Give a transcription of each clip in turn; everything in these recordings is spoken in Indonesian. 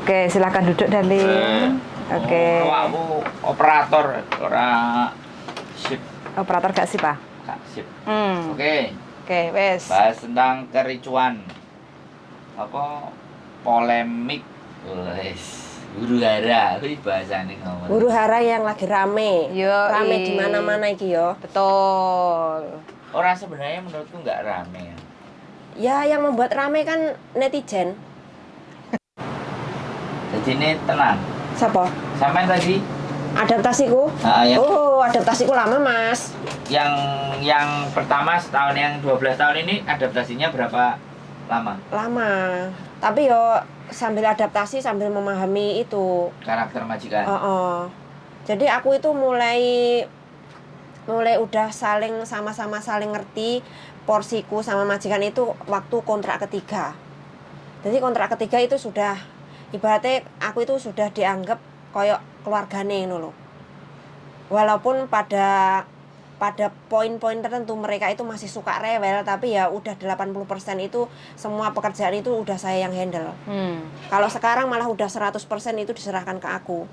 Oke, silakan duduk, darling. Oke. Awakmu operator ora sip. Operator gak sih, Pak? Gak sip. Oke, wes. Bahas tentang kericuan. Apa polemik. Wes. Huru hara kuwi bahasane ngomong. Huru hara yang lagi rame. Rame di mana-mana iki yo. Betul. Orang sebenarnya menurutku nggak rame ya. Ya yang membuat rame kan netizen. Jadi ini tenang. Siapa? Sampai tadi Adaptasiku? yang, Oh, adaptasiku lama, Mas. yang pertama setahun, yang 12 tahun ini adaptasinya berapa lama? Lama. Tapi yo sambil adaptasi sambil memahami itu Karakter majikan. Jadi aku itu mulai udah sama-sama saling ngerti porsiku sama majikan itu waktu kontrak ketiga. Jadi kontrak ketiga itu sudah ibaratnya aku itu sudah dianggap koyok keluargane ngono lho. Walaupun pada poin-poin tertentu mereka itu masih suka rewel, tapi ya udah 80% itu semua pekerjaan itu udah saya yang handle. Kalau sekarang malah udah 100% itu diserahkan ke aku.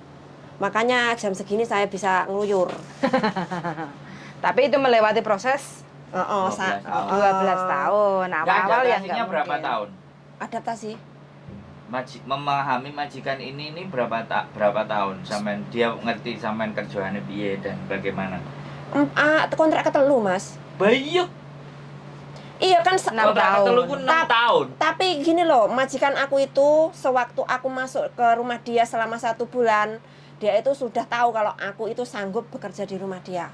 Makanya jam segini saya bisa ngeluyur. Tapi itu melewati proses 12 tahun. Awal-awal yang adaptasinya berapa tahun? Adaptasi. Memahami majikan ini berapa tahun sampean dia ngerti sampean kerjaane piye dan bagaimana? Kontrak ketelu, Mas. Bayuk. Iya kan kontrak ketelu ku 6 tahun. Tapi gini loh, majikan aku itu sewaktu aku masuk ke rumah dia selama 1 bulan, dia itu sudah tahu kalau aku itu sanggup bekerja di rumah dia.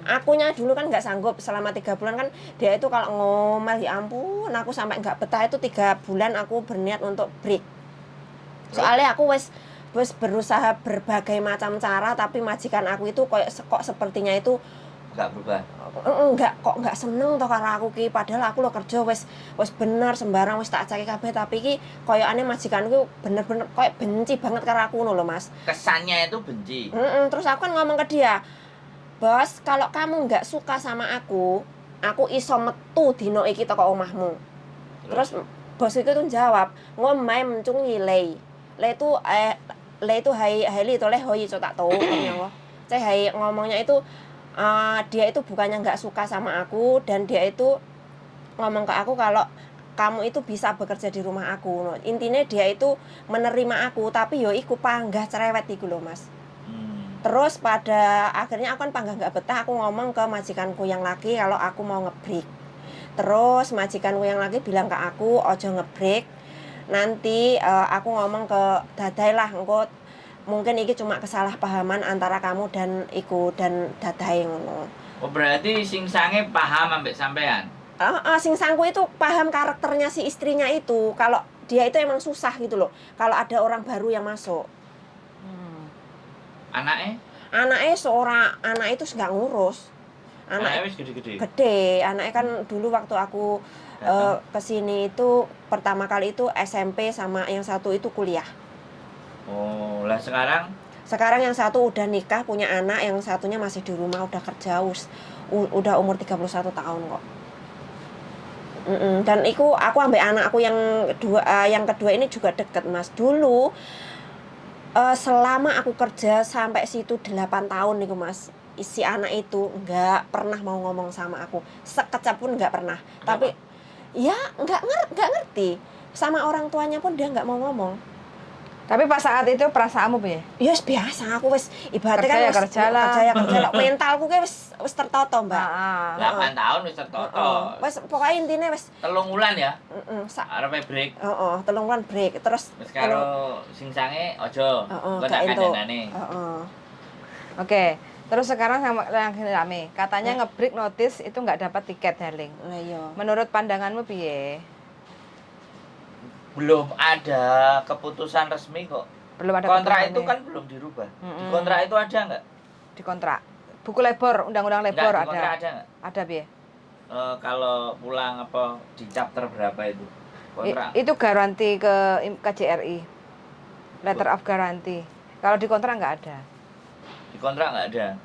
Akunya dulu kan nggak sanggup selama 3 bulan kan dia itu kalau ngomel ya ampun, aku sampai nggak betah itu 3 bulan aku berniat untuk break. Soalnya aku wes berusaha berbagai macam cara tapi majikan aku itu kok sepertinya itu nggak berubah. Nggak seneng toh karena aku ki padahal aku lo kerja wes bener sembarang wes tak cari kabeh tapi ki koyokane majikanku bener-bener koyok benci banget karena aku lho Mas. Kesannya itu benci. Terus aku kan ngomong ke dia, "Bos, kalau kamu nggak suka sama aku iso metu dino iki toko omahmu." Terus bos itu tuh jawab, "Ngomai mencung nyilei." Le itu hai li itu le hoi tak tahu nyawa. Hai ngomongnya itu dia itu bukannya nggak suka sama aku dan dia itu ngomong ke aku kalau kamu itu bisa bekerja di rumah aku. Intinya dia itu menerima aku tapi yo iku panggah cerewet iku lho Mas. Terus pada akhirnya aku kan panggah nggak betah, aku ngomong ke majikanku yang laki kalau aku mau ngebreak. Terus majikanku yang laki bilang ke aku ojo ngebreak. Nanti aku ngomong ke Dadai lah engko mungkin iki cuma kesalahpahaman antara kamu dan Dadai ngono. Oh berarti sing sange paham ambek sampean. Sing sangku itu paham karakternya si istrinya itu. Kalau dia itu emang susah gitu loh. Kalau ada orang baru yang masuk. Anaknya seorang anak itu nggak ngurus. Anaknya wis gede-gede. Gede. Anaknya kan dulu waktu aku kesini itu pertama kali itu SMP sama yang satu itu kuliah. Oh, lah sekarang? Sekarang yang satu udah nikah, punya anak, yang satunya masih di rumah, udah kerja, udah umur 31 tahun kok. Dan aku ambil anakku yang kedua ini juga deket Mas. Dulu selama aku kerja sampai situ 8 tahun nih Mas. Si anak itu nggak pernah mau ngomong sama aku, sekecap pun nggak pernah. Tapi ya nggak ngerti sama orang tuanya pun dia nggak mau ngomong. Tapi pas saat itu perasaanmu piye? Ya biasa, aku wis ibaratnya kerja lah. Mentalku ki wis tertoto, Mbak. 8 tahun wis tertoto. Wis pokoke intine wis 3 bulan ya? Arepe break. 3 bulan break. Terus wis karo sing sange aja. Engko tak kandhanane. Oke. Terus sekarang sama yang rame, katanya nge-break notice itu nggak dapat tiket, darling. Lah iya. Menurut pandanganmu piye? Belum ada keputusan resmi kok. Belum ada kontrak itu kan belum dirubah. Di kontrak itu ada nggak? Di kontrak. Buku labor, undang-undang labor ada. Di kontrak ada nggak? Ada piye? Kalau pulang apa di chapter berapa itu? Kontrak. Itu garansi ke KJRI. Letter of guarantee. Kalau di kontrak nggak ada. Di kontrak nggak ada.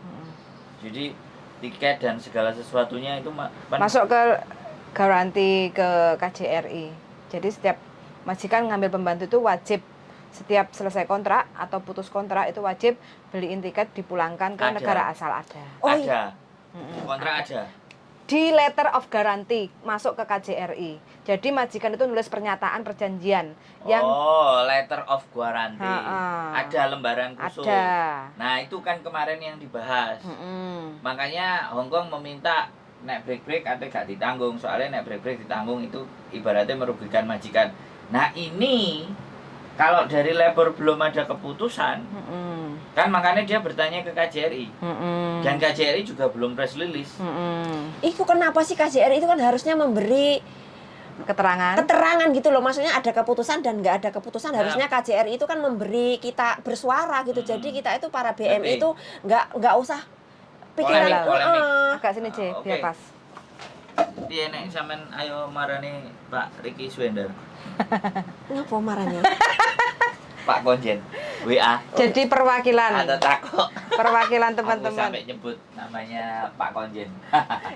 Jadi tiket dan segala sesuatunya itu masuk ke garansi ke KJRI. Jadi setiap majikan ngambil pembantu itu wajib setiap selesai kontrak atau putus kontrak itu wajib beliin tiket dipulangkan ke Ada. negara asal ada. Oh, Ada. Mm-mm. Kontrak ada. Di letter of guarantee masuk ke KJRI. Jadi majikan itu nulis pernyataan perjanjian yang Oh, letter of guarantee. Ha-ha. Ada lembaran khusus. ada. Nah, itu kan kemarin yang dibahas. Mm-mm. Makanya Hongkong meminta nek break ate gak ditanggung. Soalnya nek break ditanggung itu ibaratnya merugikan majikan. Nah, ini kalau dari labor belum ada keputusan, Mm-mm. kan makanya dia bertanya ke KJRI. Mm-mm. Dan KJRI juga belum press release. Mm-mm. Itu kenapa sih KJRI itu kan harusnya memberi Keterangan. keterangan gitu loh, maksudnya ada keputusan dan nggak ada keputusan. Nah. Harusnya KJRI itu kan memberi kita bersuara gitu. Jadi kita itu para BMI Penting. itu nggak usah pikiran Polemik. Agak sini C, Oke. biar pas. Iya nek sampean ayo marani Pak Ricky Swender. Ngapa marahnya? Pak Konjen. WA. Jadi perwakilan, Ada takut. perwakilan Aku teman-teman. sampai nyebut namanya Pak Konjen.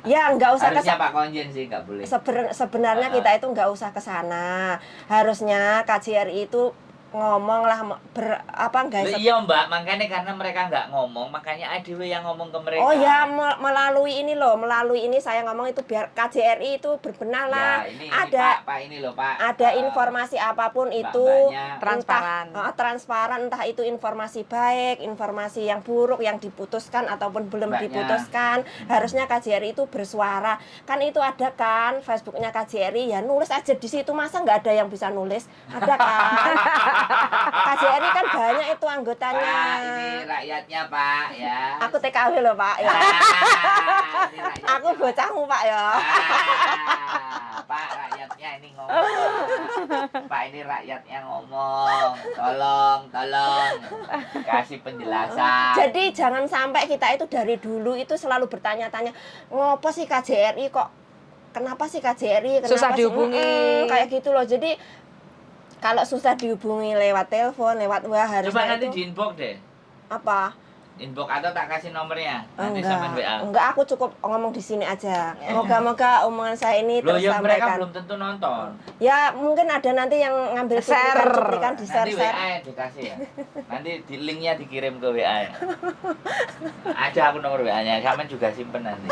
Ya nggak usah Harusnya Pak Konjen sih nggak boleh. sebenarnya kita itu nggak usah ke sana. Harusnya KJRI itu ngomong lah Lah iya Mbak, makanya karena mereka nggak ngomong, makanya ADW yang ngomong ke mereka. Oh ya, melalui ini loh, melalui ini saya ngomong itu biar KJRI itu berbenah lah. Ya, ini ada Pak ini loh Pak. ada informasi apapun itu Mbak-mbaknya. Transparan. transparan, entah itu informasi baik, informasi yang buruk yang diputuskan ataupun belum Mbaknya. diputuskan, harusnya KJRI itu bersuara. Kan itu ada kan Facebooknya KJRI, ya nulis aja di situ, masa nggak ada yang bisa nulis? Ada kan? KJRI kan banyak itu anggotanya. Pak, ini rakyatnya Pak ya. Aku TKW loh Pak ya. Ini rakyatnya, Aku Pak. bocahmu Pak ya. Pak rakyatnya ini ngomong. Pak ini rakyatnya ngomong. Tolong kasih penjelasan. Jadi jangan sampai kita itu dari dulu itu selalu bertanya-tanya, ngopo sih KJRI kok? Kenapa sih KJRI? Kenapa Susah sih? dihubungi. Kayak gitu loh. Jadi kalau susah dihubungi lewat telepon, lewat WA harusnya Coba nanti itu di inbox deh. apa? Inbox atau tak kasih nomornya. Nanti Enggak, sama WA. enggak, aku cukup ngomong di sini aja. Moga-moga omongan saya ini Loh ya mereka tersampaikan. belum tentu nonton. Ya mungkin ada nanti yang ngambil Share. cuplikan di Nanti share. WA ya dikasih ya. Nanti di linknya dikirim ke WA ya. Ada aku nomor WA-nya. Kamu juga simpen nanti.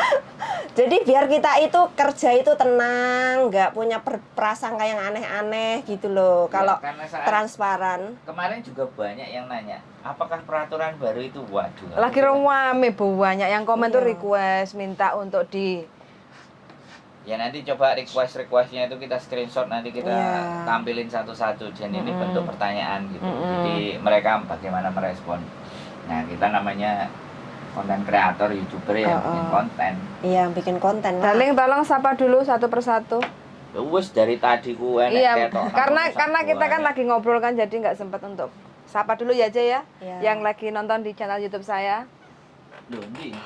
Jadi biar kita itu kerja itu tenang, nggak punya prasangka yang aneh-aneh gitu loh. Kalau Ya, karena saat transparan. kemarin juga banyak yang nanya, apakah peraturan baru itu waduh. Lagi rame banyak yang komen tuh Iya. request minta untuk di Ya nanti coba requestnya itu kita screenshot, nanti kita Iya. tampilin satu-satu. Dan ini Mm-mm. bentuk pertanyaan gitu. Mm-mm. Jadi mereka bagaimana merespon. Nah kita namanya konten kreator, youtuber yang bikin konten. Iya, bikin konten lah. Darling tolong sapa dulu satu persatu. Wes dari tadi ku enek Iya, ketok karena sama kita kan sabuan. lagi ngobrol kan jadi nggak sempat untuk sapa dulu ya aja ya. Iya. Yang lagi nonton di channel YouTube saya. Loh, ndi?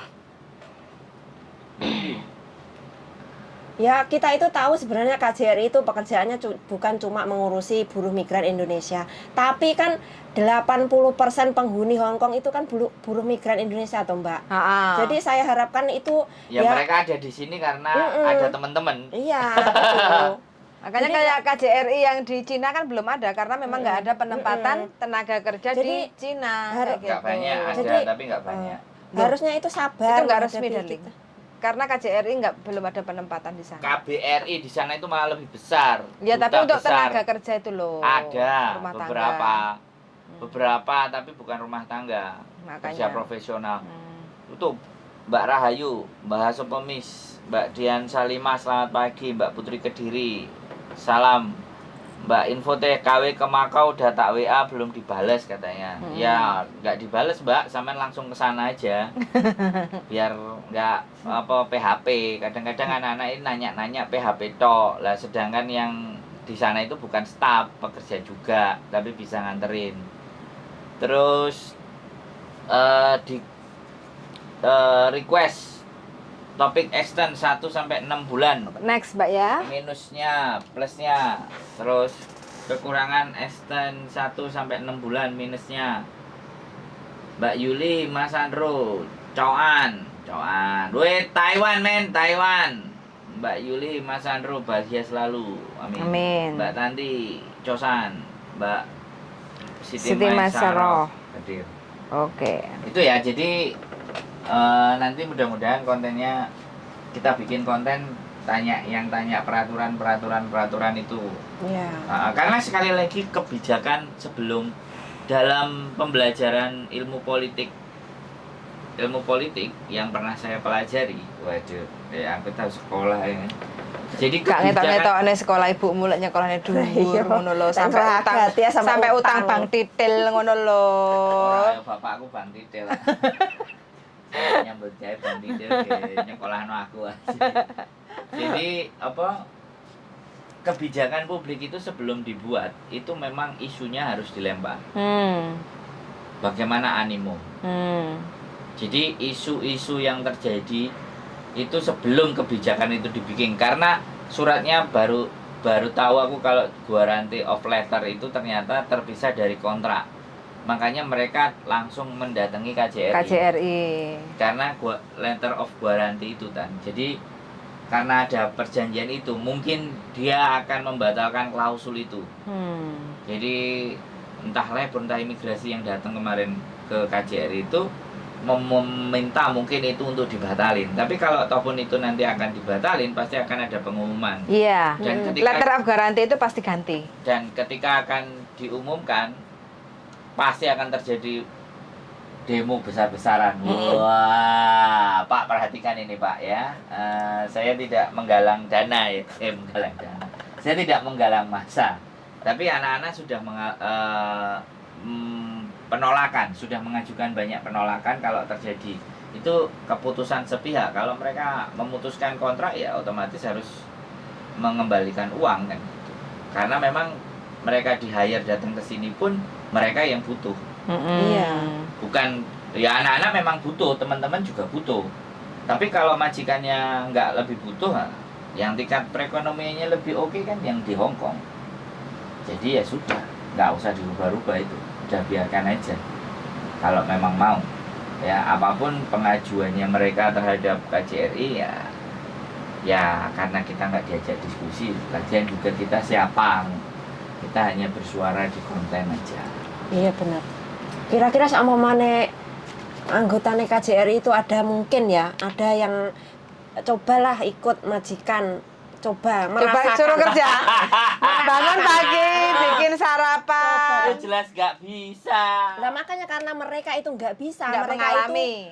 Ya, kita itu tahu sebenarnya KJRI itu pekerjaannya bukan cuma mengurusi buruh migran Indonesia, tapi kan 80% penghuni Hong Kong itu kan buruh migran Indonesia toh, Mbak. Jadi saya harapkan itu Ya, mereka ada di sini karena Mm-mm. ada teman-teman. iya, betul. Makanya Jadi- kayak KJRI yang di Cina kan belum ada karena memang nggak ada penempatan tenaga kerja di Jadi, Cina. harus- kayak Nggak gitu. banyak, ada Jadi, tapi nggak banyak. Harusnya itu sabar. Itu nggak menghadapi resmi, darling. kita. Karena KJRI belum ada penempatan di sana. KBRI di sana itu malah lebih besar. Ya, tapi Duta untuk besar. tenaga kerja itu loh. Ada rumah tangga. beberapa tapi bukan rumah tangga, kerja Makanya. profesional. Hmm. Itu Mbak Rahayu, Mbak Haso Pemis, Mbak Dian Salimah, selamat pagi. Mbak Putri Kediri, salam. Mbak Info TKW ke Makau udah tak WA belum dibales katanya. Ya nggak dibales Mbak, sampean langsung ke sana aja. Biar nggak PHP. Kadang-kadang anak-anak ini nanya-nanya PHP tok. Lah sedangkan yang di sana itu bukan staf, pekerja juga, tapi bisa nganterin. Terus request topik extend 1 sampai 6 bulan. Next, Mbak ya. Minusnya, plusnya. Terus kekurangan extend 1 sampai 6 bulan, minusnya. Mbak Yuli, Mas Andro, Coan. Weh, Taiwan men, Taiwan. Mbak Yuli, Mas Andro, bahagia selalu. Amin. Amin. Mbak Tanti, Cosan. Mbak Siti Masaroh hadir. Oke. Itu ya, jadi nanti mudah-mudahan kontennya kita bikin konten tanya peraturan itu. Iya. Karena sekali lagi kebijakan sebelum dalam pembelajaran ilmu politik yang pernah saya pelajari, waduh, ya aku tahu sekolah ya. Jadi Gak kebijakan ngetok-ngetokne sekolah ibu mulai nyekolahnya dhuwur Iya. ngono lho Dan sampai utang keragat ya, sampai utang utang. bang titil ngono lho. ora bapakku bang titil. Saya nyambut gawe bang titil nyekolahno aku aja. Jadi apa kebijakan publik itu sebelum dibuat itu memang isunya harus dilempar. Bagaimana animo? Jadi isu-isu yang terjadi itu sebelum kebijakan itu dibikin, karena suratnya baru tahu aku kalau guarantee of letter itu ternyata terpisah dari kontrak. Makanya mereka langsung mendatangi KJRI. Karena letter of guarantee itu kan. Jadi karena ada perjanjian itu, mungkin dia akan membatalkan klausul itu. Jadi entah labor entah imigrasi yang datang kemarin ke KJRI itu meminta mungkin itu untuk dibatalin. Tapi kalau ataupun itu nanti akan dibatalin, pasti akan ada pengumuman. Iya. Dan ketika Letter of guarantee itu pasti ganti. Dan ketika akan diumumkan, pasti akan terjadi demo besar-besaran. Wah, Pak perhatikan ini Pak ya. Saya tidak menggalang dana ya, menggalang dana. Saya tidak menggalang massa. Tapi anak-anak sudah penolakan, sudah mengajukan banyak penolakan kalau terjadi itu keputusan sepihak. Kalau mereka memutuskan kontrak ya otomatis harus mengembalikan uang kan gitu. Karena memang mereka di-hire datang ke sini pun mereka yang butuh. Iya. Bukan ya anak-anak memang butuh, teman-teman juga butuh. Tapi kalau majikannya nggak lebih butuh, yang tingkat perekonomiannya lebih oke kan yang di Hong Kong. Jadi ya sudah, nggak usah dirubah-rubah itu. Udah biarkan aja kalau memang mau ya, apapun pengajuannya mereka terhadap KJRI ya karena kita nggak diajak diskusi, lagian juga kita siapa, kita hanya bersuara di konten aja. Iya benar. Kira-kira sama mana anggotanya KJRI itu ada mungkin ya, ada yang cobalah ikut majikan, coba merasakan. suruh kerja. Bangun pagi, bikin sarapan. Ya jelas nggak bisa. Nah makanya karena mereka itu nggak bisa, Nggak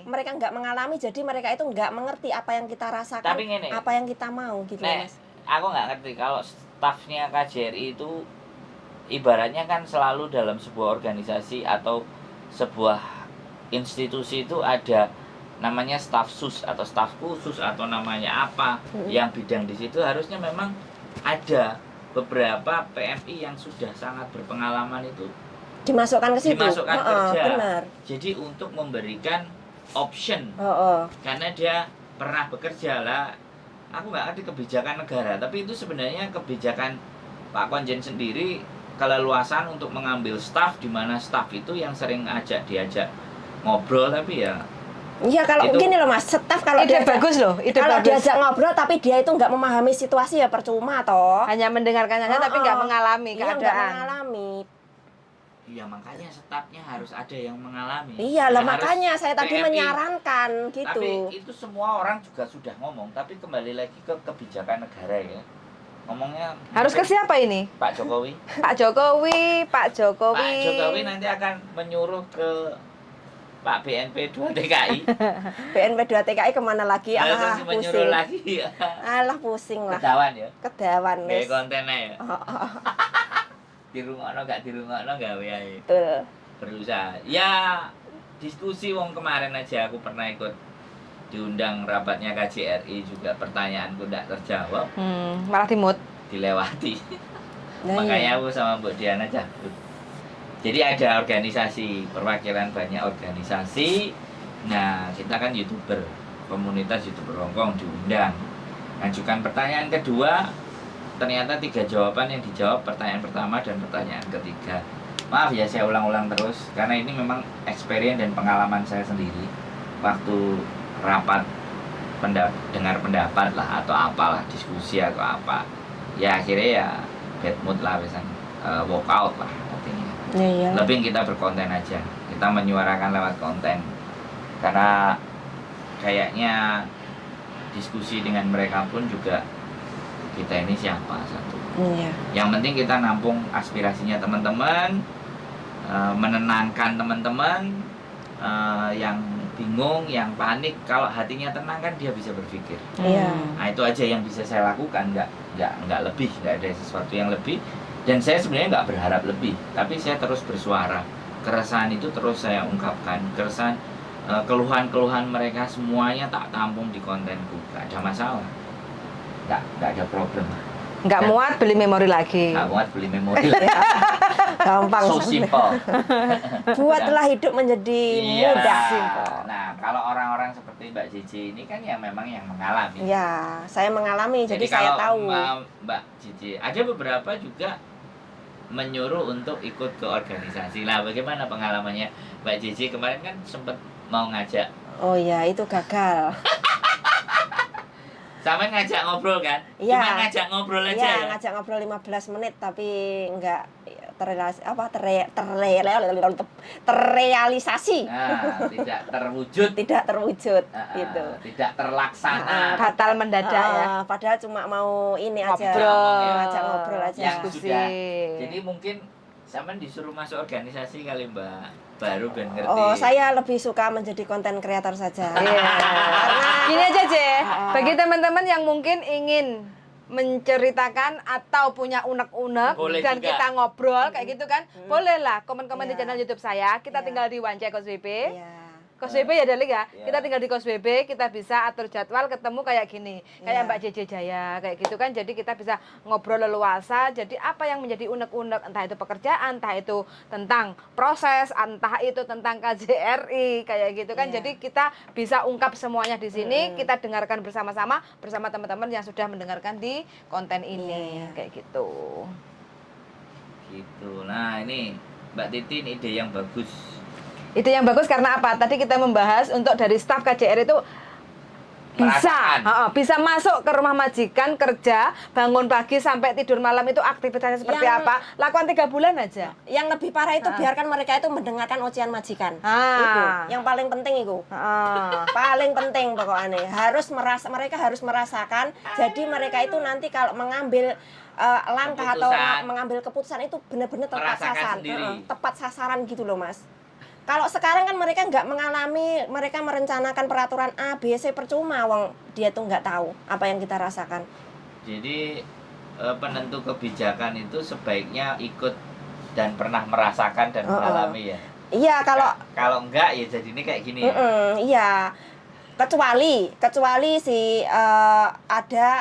mereka nggak mengalami, jadi mereka itu nggak mengerti apa yang kita rasakan, Tapi ngene, apa yang kita mau gitu Nek, Mas. aku nggak ngerti kalau stafnya KJRI itu ibaratnya kan selalu dalam sebuah organisasi atau sebuah institusi itu ada namanya staf sus atau staf khusus atau namanya apa yang bidang di situ, harusnya memang ada beberapa PMI yang sudah sangat berpengalaman itu Dimasukkan ke situ. dimasukkan kerja. Benar. Jadi untuk memberikan option karena dia pernah bekerja lah. Aku nggak ngerti kebijakan negara, tapi itu sebenarnya kebijakan Pak Konjen sendiri keleluasan untuk mengambil staf, di mana staf itu yang sering diajak ngobrol, tapi ya Iya kalau itu, gini loh Mas, staf kalau Ide diajak, bagus loh, ide kalau bagus. diajak ngobrol tapi dia itu nggak memahami situasi ya percuma toh. Hanya mendengarkan saja tapi nggak mengalami Iya, nggak keadaan. mengalami. iya makanya stafnya harus ada yang mengalami. Iya lah Ya, harus makanya saya tadi PMI. menyarankan gitu. Tapi itu semua orang juga sudah ngomong, tapi kembali lagi ke kebijakan negara ya. Ngomongnya Harus ke siapa ini? Pak Jokowi. Pak Jokowi. Pak Jokowi nanti akan menyuruh ke Pak BNP 2 TKI. BNP 2 TKI kemana lagi? Alah Terus menyuruh pusing. lagi. Alah pusing lah. Ketahuan ya. Kedawan Kayak wis. kontennya ya. Dirungokno gak dirungokno gawe ae. Betul. Berusaha. Ya diskusi wong kemarin aja aku pernah ikut diundang rapatnya KJRI juga, pertanyaanku tidak terjawab, Malah dimut. dilewati. Nah, Makanya iya. aku sama Mbak Diana cabut. Jadi ada organisasi, perwakilan banyak organisasi. Nah, kita kan YouTuber, komunitas YouTuber Hongkong diundang. Ajukan pertanyaan kedua, ternyata 3 jawaban yang dijawab, pertanyaan pertama dan pertanyaan ketiga. Maaf ya saya ulang-ulang terus, karena ini memang experience dan pengalaman saya sendiri. Waktu rapat dengar pendapat lah atau apalah, diskusi atau apa. Ya akhirnya ya bad mood lah, misalnya walk out lah artinya. Iya. Lebih kita berkonten aja, kita menyuarakan lewat konten, karena kayaknya diskusi dengan mereka pun juga kita ini siapa satu. Iya. Yang penting kita nampung aspirasinya teman-teman, menenangkan teman-teman yang bingung, yang panik. Kalau hatinya tenang kan dia bisa berpikir. Iya. Nah itu aja yang bisa saya lakukan, nggak lebih, nggak ada sesuatu yang lebih. Dan saya sebenarnya nggak berharap lebih, tapi saya terus bersuara. Keresahan itu terus saya ungkapkan, keresahan, keluhan-keluhan mereka semuanya tak tampung di kontenku, nggak ada masalah, nggak ada problem. Nggak muat beli memori lagi. Nggak muat beli memori. Gampang. So simple. Buatlah hidup menjadi Iya. mudah. Nah, kalau orang-orang seperti Mbak Cici ini kan yang memang yang mengalami. Ya, saya mengalami, jadi saya kalau tahu. Mbak Cici, ada beberapa juga menyuruh untuk ikut ke organisasi. Nah, bagaimana pengalamannya Mbak Cici kemarin kan sempat mau ngajak, Oh ya, itu gagal. sama ngajak ngobrol kan? Iya. Cuma ngajak ngobrol aja Iya, ya? ngajak ngobrol 15 menit tapi enggak terrealisasi. Nah, tidak terwujud, Tidak terwujud ah, gitu. tidak terlaksana. Batal mendadak ya. Padahal cuma mau ini aja. Ngobrol. Ngajak ngobrol aja. Yang Diskusi. sudah. Jadi mungkin sama disuruh masuk organisasi kali Mbak, baru ben ngerti. Oh, saya lebih suka menjadi konten kreator saja. Iya. Gini aja, Je. Ah. Bagi teman-teman yang mungkin ingin menceritakan atau punya unek-unek Boleh dan juga. kita ngobrol kayak gitu kan, bolehlah komen-komen di Iya. channel YouTube saya. Kita Iya. tinggal di Wancai Kos WP. Iya. Kos WP ya Dalik ya. Iya. Kita tinggal di Kos WP, kita bisa atur jadwal ketemu kayak gini. Kayak Iya. Mbak JJ Jaya kayak gitu kan. Jadi kita bisa ngobrol leluasa. Jadi apa yang menjadi unek-unek, entah itu pekerjaan, entah itu tentang proses, entah itu tentang KJRI kayak gitu kan. Iya. Jadi kita bisa ungkap semuanya di sini, kita dengarkan bersama-sama bersama teman-teman yang sudah mendengarkan di konten ini Iya. kayak gitu. Gitu. Nah, ini Mbak Titin ide yang bagus. Itu yang bagus karena apa? Tadi kita membahas untuk dari staf KJR itu bisa, Merasakan. bisa masuk ke rumah majikan kerja, bangun pagi sampai tidur malam itu aktivitasnya seperti Yang- apa? Lakukan 3 bulan aja. Yang lebih parah itu biarkan mereka itu mendengarkan ocehan majikan. Ah. Itu yang paling penting itu. Paling penting pokoknya mereka harus merasakan. Jadi mereka itu nanti kalau mengambil langkah atau Keputusan. mengambil keputusan itu benar-benar tepat Merasakan sasaran. sendiri. Tepat sasaran gitu loh, Mas. Kalau sekarang kan mereka nggak mengalami, mereka merencanakan peraturan A, B, C percuma, wong dia tuh nggak tahu apa yang kita rasakan. Jadi penentu kebijakan itu sebaiknya ikut dan pernah merasakan dan mengalami ya. Iya, Kalau enggak ya jadi ini kayak gini ya. Iya, kecuali si ada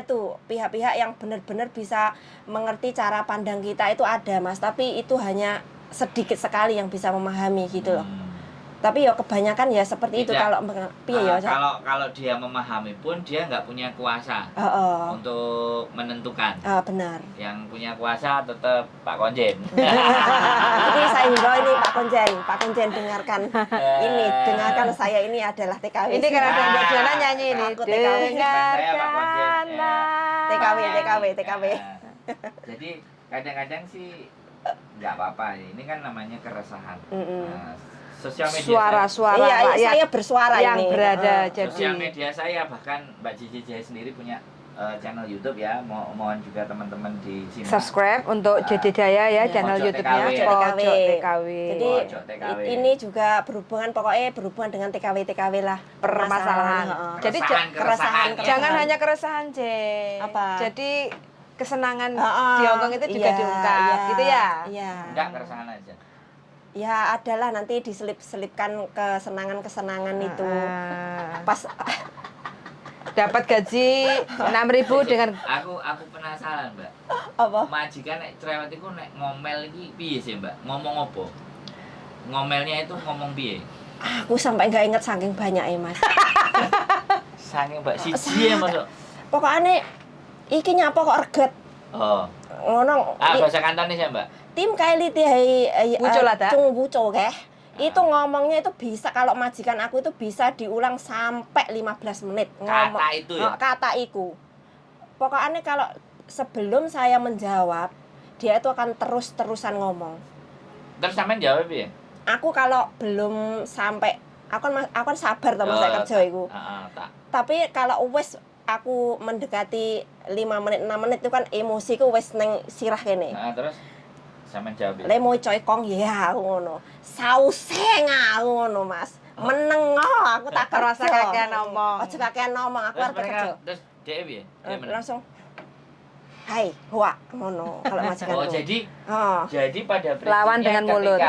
tuh pihak-pihak yang benar-benar bisa mengerti cara pandang kita itu ada, Mas. Tapi itu hanya sedikit sekali yang bisa memahami gitu loh. Tapi ya kebanyakan ya seperti itu Tidak. kalau piye ya. Kalau dia memahami pun dia nggak punya kuasa untuk menentukan. Benar. Yang punya kuasa tetap Pak Konjen. Jadi saya himbau ini Pak Konjen dengarkan dengarkan saya ini adalah TKW. Ini karena ada Mbak Diana nyanyi ini. Aku TKW. Saya Pak Konjen. Dengarkanlah. TKW. Jadi kadang-kadang sih nggak apa-apa. Ini kan namanya keresahan. Nah, sosial media Suara-suara Iya, rakyat saya bersuara yang ini. berada saya, sosial jadi media saya bahkan Mbak Cici Jaya sendiri punya channel YouTube ya. Mohon juga teman-teman di sini. subscribe untuk JJ Jaya ya, Ya. channel Pojok YouTube-nya TKW. Pojok TKW. Jadi Pojok TKW. ini juga berhubungan dengan TKW lah Permasalahan. Heeh. Jadi Keresahan. jangan hanya keresahan, J. Apa? Jadi kesenangan Heeh, di Hongkong itu juga iya, diungkap, iya, gitu ya. Iya. Enggak keresahan aja. Ya adalah nanti diselip-selipkan kesenangan-kesenangan itu. Ah. Pas Dapat gaji 6.000 dengan Aku penasaran, Mbak. apa? Majikan nek cerewet iku nek ngomel iki piye sih, Mbak? Ngomong apa? Ngomelnya itu ngomong piye? Aku sampai nggak inget saking banyak ya, Mas. Saking Mbak siji ya masuk. Pokoknya iki nyapa kok reget. Oh. Ngono. Bahasa Kantonis ya, Mbak? Tim kaili Buco lah, Tak. cung buco keh. Itu ngomongnya itu bisa kalau majikan aku itu bisa diulang sampai 15 menit ngomong. Kata itu ya? Kata iku. Pokoknya kalau sebelum saya menjawab dia itu akan terus-terusan ngomong. Terus sampean jawab ya? Aku kalau belum sampai aku kan sabar to Mas saya kerja iku. Tak. Tapi kalau wis aku mendekati 5 menit 6 menit itu kan emosiku wis neng sirah kene. Terus sampean jawab ya? Le mau coy kong ya aku ngono. Sauseng aku ngono Mas. Meneng aku tak Rasa kerja. kakean ngomong. Aja kakean ngomong aku Terus arep mereka, kerja. terus dia ya? Dia menang. Langsung hai, huak ngono kalau majikan. Oh, jadi Oh. jadi pada prinsipnya Lawan dengan mulut.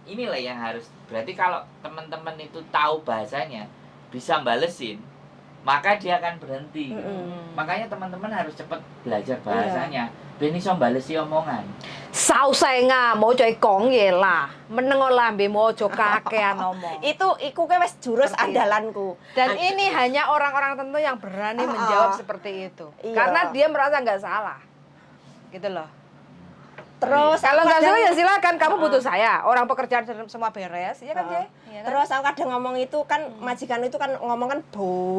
inilah yang harus, berarti kalau teman-teman itu tahu bahasanya, bisa balesin, maka dia akan berhenti. Makanya teman-teman harus cepat belajar bahasanya. Ben iso balesi omongan. Sausenga mau coy kong ye lah. Meneng lambe mojo kakean ngomong. Iku ke wis jurus Seperti itu. andalanku. Dan ini hanya orang-orang tertentu yang berani menjawab seperti itu. Iya. Karena dia merasa nggak salah. Gitu loh. Terus Kalau nggak kadang- salah ya silakan, kamu butuh saya. Orang pekerjaan semua beres, iya kan, Heeh. Jay? Iya kan? Terus aku kadang ngomong itu kan majikan itu kan ngomong kan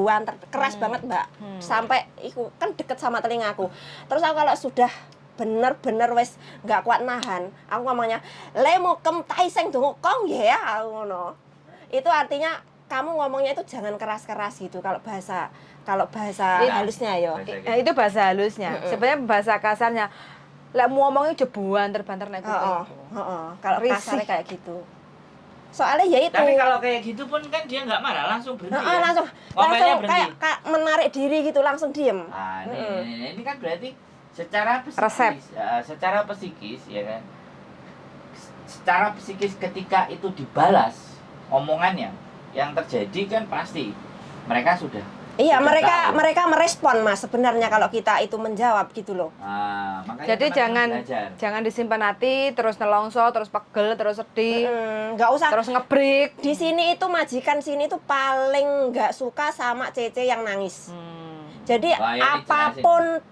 banter keras banget Mbak. Sampai iku kan deket sama telingaku. Terus aku kalau sudah bener-bener wis nggak kuat nahan, aku ngomongnya le mau kem tai seng dongo kong ya aku ngono. Itu artinya kamu ngomongnya itu jangan keras-keras gitu kalau bahasa halusnya yo. Itu bahasa halusnya. Sebenarnya bahasa kasarnya, lek mau ngomongnya jebuan terbanter nek kuping. Heeh. Kalau Risih. kasarnya kayak gitu. Soalnya ya itu. Tapi kalau kayak gitu pun kan dia nggak marah, langsung berhenti. Heeh, kan? langsung Ngomelnya berhenti. kayak menarik diri gitu langsung diem. Ini kan berarti secara psikis, Resep. secara psikis ya kan. Secara psikis ketika itu dibalas omongannya, yang terjadi kan pasti mereka sudah. Iya, sudah tahu. mereka merespon Mas sebenarnya kalau kita itu menjawab gitu loh. Makanya Jadi teman-teman belajar. jangan disimpan hati, terus nelongso, terus pegel, terus sedih, Nggak usah. terus ngebreak. Di sini itu majikan sini itu paling nggak suka sama Cece yang nangis. Jadi Wah, ya,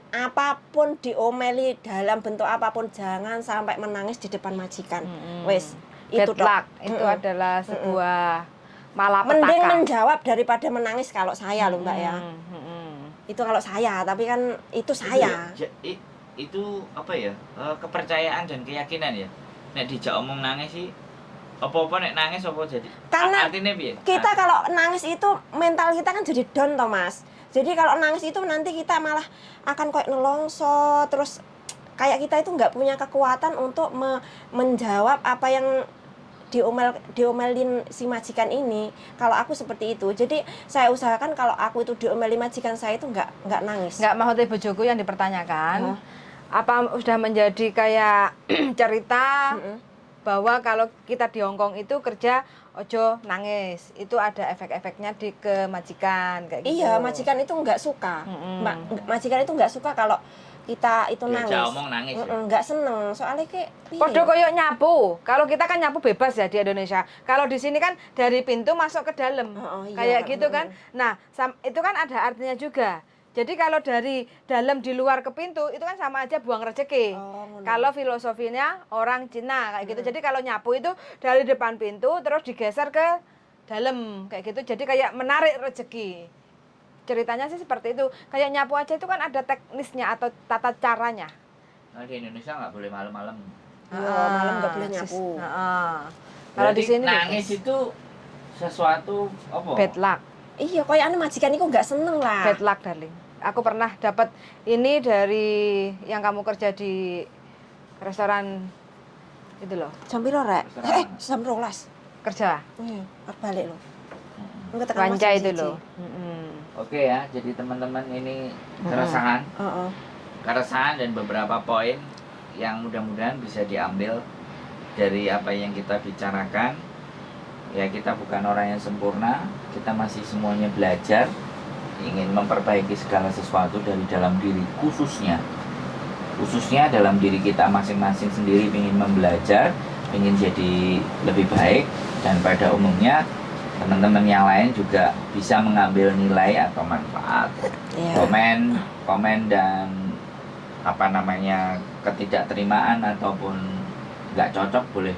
apapun diomeli dalam bentuk apapun jangan sampai menangis di depan majikan. Wes, itu Bad luck, itu adalah sebuah malapetaka. mending menjawab daripada menangis kalau saya loh Mbak ya. Itu kalau saya, tapi kan itu saya. Itu apa ya? Kepercayaan dan keyakinan ya. Nek dijak omong nangis sih apa-apa nek nangis apa jadi? Karena artinya piye? Kita kalau nangis itu mental kita kan jadi down toh Mas. Jadi kalau nangis itu nanti kita malah akan kayak nelongso, terus kayak kita itu nggak punya kekuatan untuk menjawab apa yang diomelin si majikan ini. Kalau aku seperti itu, jadi saya usahakan kalau aku itu diomeli majikan saya itu nggak nangis. Nggak mau teh bojoku yang dipertanyakan. Apa sudah menjadi kayak cerita bahwa kalau kita di Hongkong itu kerja ojo nangis, itu ada efek-efeknya ke majikan kayak gitu. Iya, majikan itu nggak suka. Majikan itu nggak suka kalau kita itu Diajak nangis. omong nangis ya? Nggak seneng, soalnya kayak Podo koyo nyapu. Kalau kita kan nyapu bebas ya di Indonesia. Kalau di sini kan dari pintu masuk ke dalam. Iya. Kayak gitu kan. Nah, itu kan ada artinya juga. Jadi kalau dari dalam di luar ke pintu itu kan sama aja buang rezeki. Kalau filosofinya orang Cina kayak gitu. Jadi kalau nyapu itu dari depan pintu terus digeser ke dalam kayak gitu. Jadi kayak menarik rezeki. Ceritanya sih seperti itu. Kayak nyapu aja itu kan ada teknisnya atau tata caranya. Nah, di Indonesia nggak boleh malam-malam. malam nggak boleh nyapu. Kalau di Berarti sini nangis itu sesuatu apa? bad luck. Iya, kayak ane majikan itu nggak seneng lah. Bad luck, darling. Aku pernah dapat ini dari yang kamu kerja di restoran itu loh. Jam piro rek? Restoran. Jam 12. Kerja. Balik loh. Enggak tekan Wanca Mas itu Cici. loh. Oke ya, jadi teman-teman ini keresahan, keresahan dan beberapa poin yang mudah-mudahan bisa diambil dari apa yang kita bicarakan. Ya, kita bukan orang yang sempurna, kita masih semuanya belajar, ingin memperbaiki segala sesuatu dari dalam diri, khususnya dalam diri kita masing-masing sendiri, ingin membelajar, ingin jadi lebih baik, dan pada umumnya teman-teman yang lain juga bisa mengambil nilai atau manfaat. Komen dan ketidakterimaan ataupun nggak cocok boleh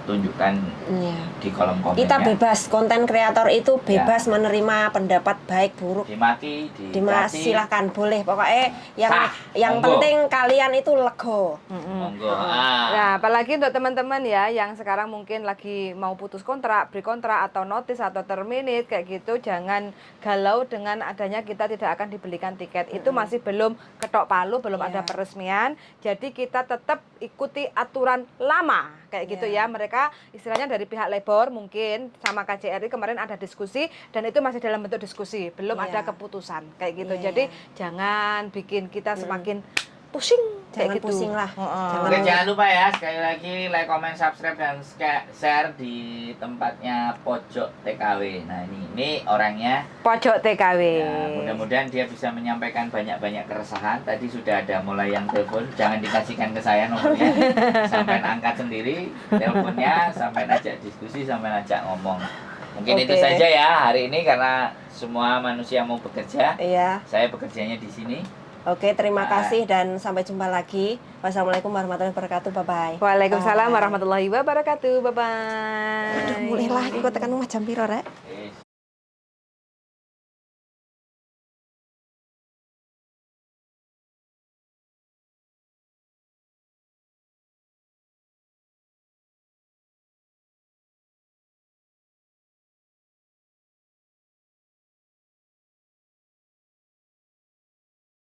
tunjukkan Iya. di kolom komennya. Kita bebas, konten kreator itu bebas menerima pendapat baik buruk. Dimaki, Dimas dikasih, silahkan boleh, pokoknya Sah, yang monggo. penting kalian itu lego. monggo. Nah, apalagi untuk teman-teman ya yang sekarang mungkin lagi mau putus kontrak, beri kontrak atau notice atau terminate kayak gitu, jangan galau dengan adanya kita tidak akan dibelikan tiket. Itu masih belum ketok palu, belum ada peresmian. Jadi kita tetap ikuti aturan lama kayak gitu ya. Mereka istilahnya dari pihak labor mungkin sama KJRI kemarin ada diskusi dan itu masih dalam bentuk diskusi, belum ada keputusan kayak gitu. Jadi jangan bikin kita semakin pusing Jangan kayak gitu. pusing lah. Oke, jangan lupa ya, sekali lagi like, comment, subscribe, dan share di tempatnya Pojok TKW. Nah ini orangnya. Pojok TKW. Ya, mudah-mudahan dia bisa menyampaikan banyak-banyak keresahan. Tadi sudah ada mulai yang telepon, jangan dikasihkan ke saya nomornya. Sampai angkat sendiri teleponnya, sampai ajak diskusi, sampai ajak ngomong. Mungkin itu saja ya hari ini karena semua manusia mau bekerja. Iya. Saya bekerjanya di sini. Oke, terima kasih dan sampai jumpa lagi. Wassalamualaikum warahmatullahi wabarakatuh. Bye-bye. Waalaikumsalam warahmatullahi wabarakatuh. Bye-bye. Aduh, mulai lagi kok tekan rumah jam piro, Rek?